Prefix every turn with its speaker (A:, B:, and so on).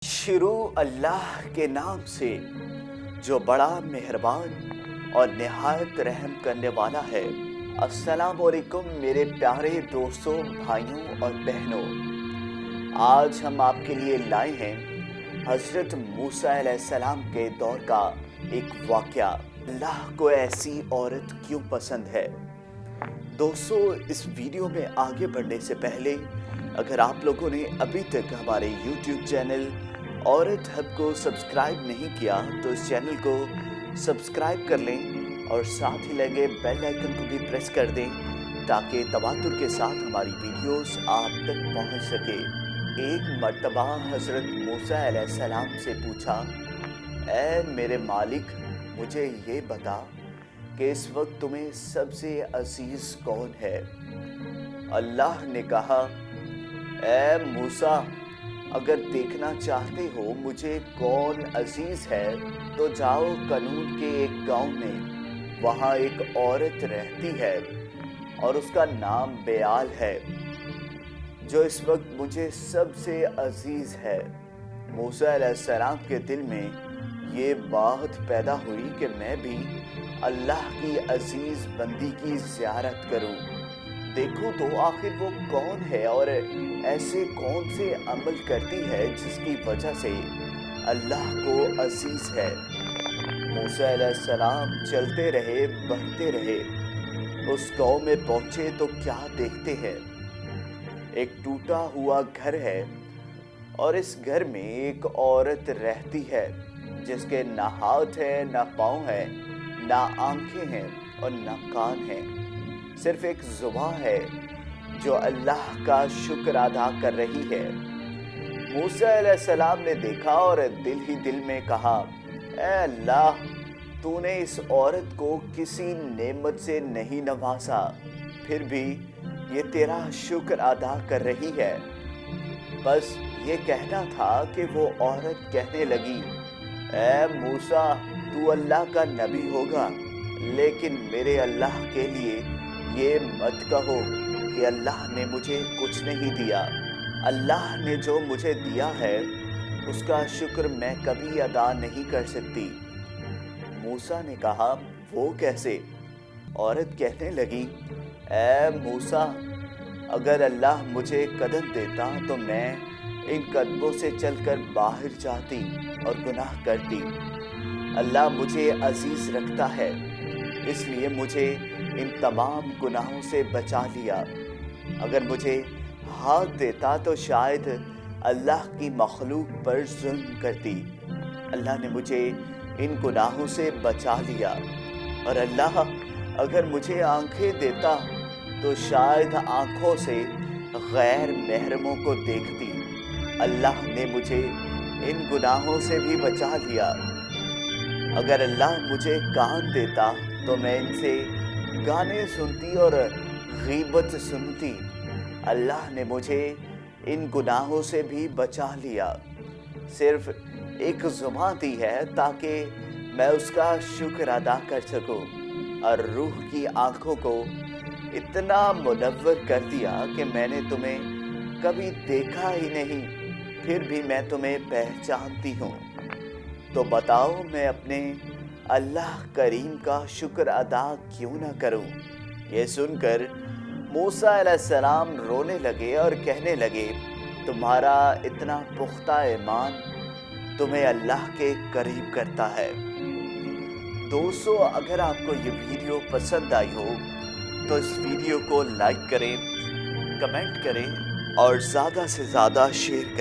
A: शुरू अल्लाह के नाम से जो बड़ा मेहरबान और निहायत रहम करने वाला है। अस्सलाम वालेकुम मेरे प्यारे दोस्तों, भाइयों और बहनों। आज हम आपके लिए लाए हैं हज़रत मूसा अलैहिस्सलाम के दौर का एक वाक़या। अल्लाह को ऐसी औरत क्यों पसंद है? दोस्तों, इस वीडियो में आगे बढ़ने से पहले अगर आप लोगों ने अभी तक हमारे YouTube चैनल औरत हब को सब्सक्राइब नहीं किया तो इस चैनल को सब्सक्राइब कर लें और साथ ही लगे बेल आइकन को भी प्रेस कर दें ताकि तवातुर के साथ हमारी वीडियोस आप तक पहुंच सके। एक मर्तबा हज़रत मूसा अलैहिस्सलाम से पूछा, ऐ मेरे मालिक, मुझे ये बता कि इस वक्त तुम्हें सबसे अजीज़ कौन है? अल्लाह ने कहा, ऐ मूसा, अगर देखना चाहते हो मुझे कौन अजीज़ है तो जाओ कनून के एक गांव में, वहाँ एक औरत रहती है और उसका नाम बेआल है जो इस वक्त मुझे सबसे अजीज़ है। मूसा अलैहिस्सलाम के दिल में ये बात पैदा हुई कि मैं भी अल्लाह की अजीज़ बंदी की ज़ियारत करूं, देखूं तो आखिर वो कौन है और ऐसे कौन से अमल करती है जिसकी वजह से अल्लाह को अजीज़ है। मूसा अलैहिस्सलाम चलते रहे, बढ़ते रहे। उस गांव में पहुंचे तो क्या देखते हैं, एक टूटा हुआ घर है और इस घर में एक औरत रहती है जिसके ना हाथ है, ना पाँव है, ना आंखें हैं और ना कान हैं, सिर्फ एक ज़ुबान है जो अल्लाह का शुक्र अदा कर रही है। मूसा अलैहिस्सलाम ने देखा और दिल ही दिल में कहा, ऐ अल्लाह, तूने इस औरत को किसी नेमत से नहीं नवाजा, फिर भी ये तेरा शुक्र अदा कर रही है। बस ये कहना था कि वो औरत कहने लगी, ऐ मूसा, तू अल्लाह का नबी होगा, लेकिन मेरे अल्लाह के लिए ये मत कहो कि अल्लाह ने मुझे कुछ नहीं दिया। अल्लाह ने जो मुझे दिया है उसका शुक्र मैं कभी अदा नहीं कर सकती। मूसा ने कहा, वो कैसे? औरत कहने लगी, ऐ मूसा, अगर अल्लाह मुझे कदम देता तो मैं इन कदमों से चलकर बाहर जाती और गुनाह करती। अल्लाह मुझे अजीज़ रखता है, इसलिए मुझे इन तमाम गुनाहों से बचा लिया। अगर मुझे हाथ देता तो शायद अल्लाह की मखलूक पर जुल्म करती। अल्लाह ने मुझे इन गुनाहों से बचा लिया। और अल्लाह अगर मुझे आंखें देता तो शायद आंखों से गैर महरमों को देखती। अल्लाह ने मुझे इन गुनाहों से भी बचा लिया। अगर अल्लाह मुझे कान देता तो मैं इनसे गाने सुनती और गीबत सुनती। अल्लाह ने मुझे इन गुनाहों से भी बचा लिया। सिर्फ एक ज़ुबान दी है ताकि मैं उसका शुक्र अदा कर सकूं, और रूह की आंखों को इतना मुनव्वर कर दिया कि मैंने तुम्हें कभी देखा ही नहीं, फिर भी मैं तुम्हें पहचानती हूँ। तो बताओ, मैं अपने अल्लाह करीम का शुक्र अदा क्यों ना करूं? ये सुनकर मूसा अलैहिस्सलाम रोने लगे और कहने लगे, तुम्हारा इतना पुख्ता ईमान तुम्हें अल्लाह के करीब करता है। दोस्तों, अगर आपको ये वीडियो पसंद आई हो तो इस वीडियो को लाइक करें, कमेंट करें और ज़्यादा से ज़्यादा शेयर करें।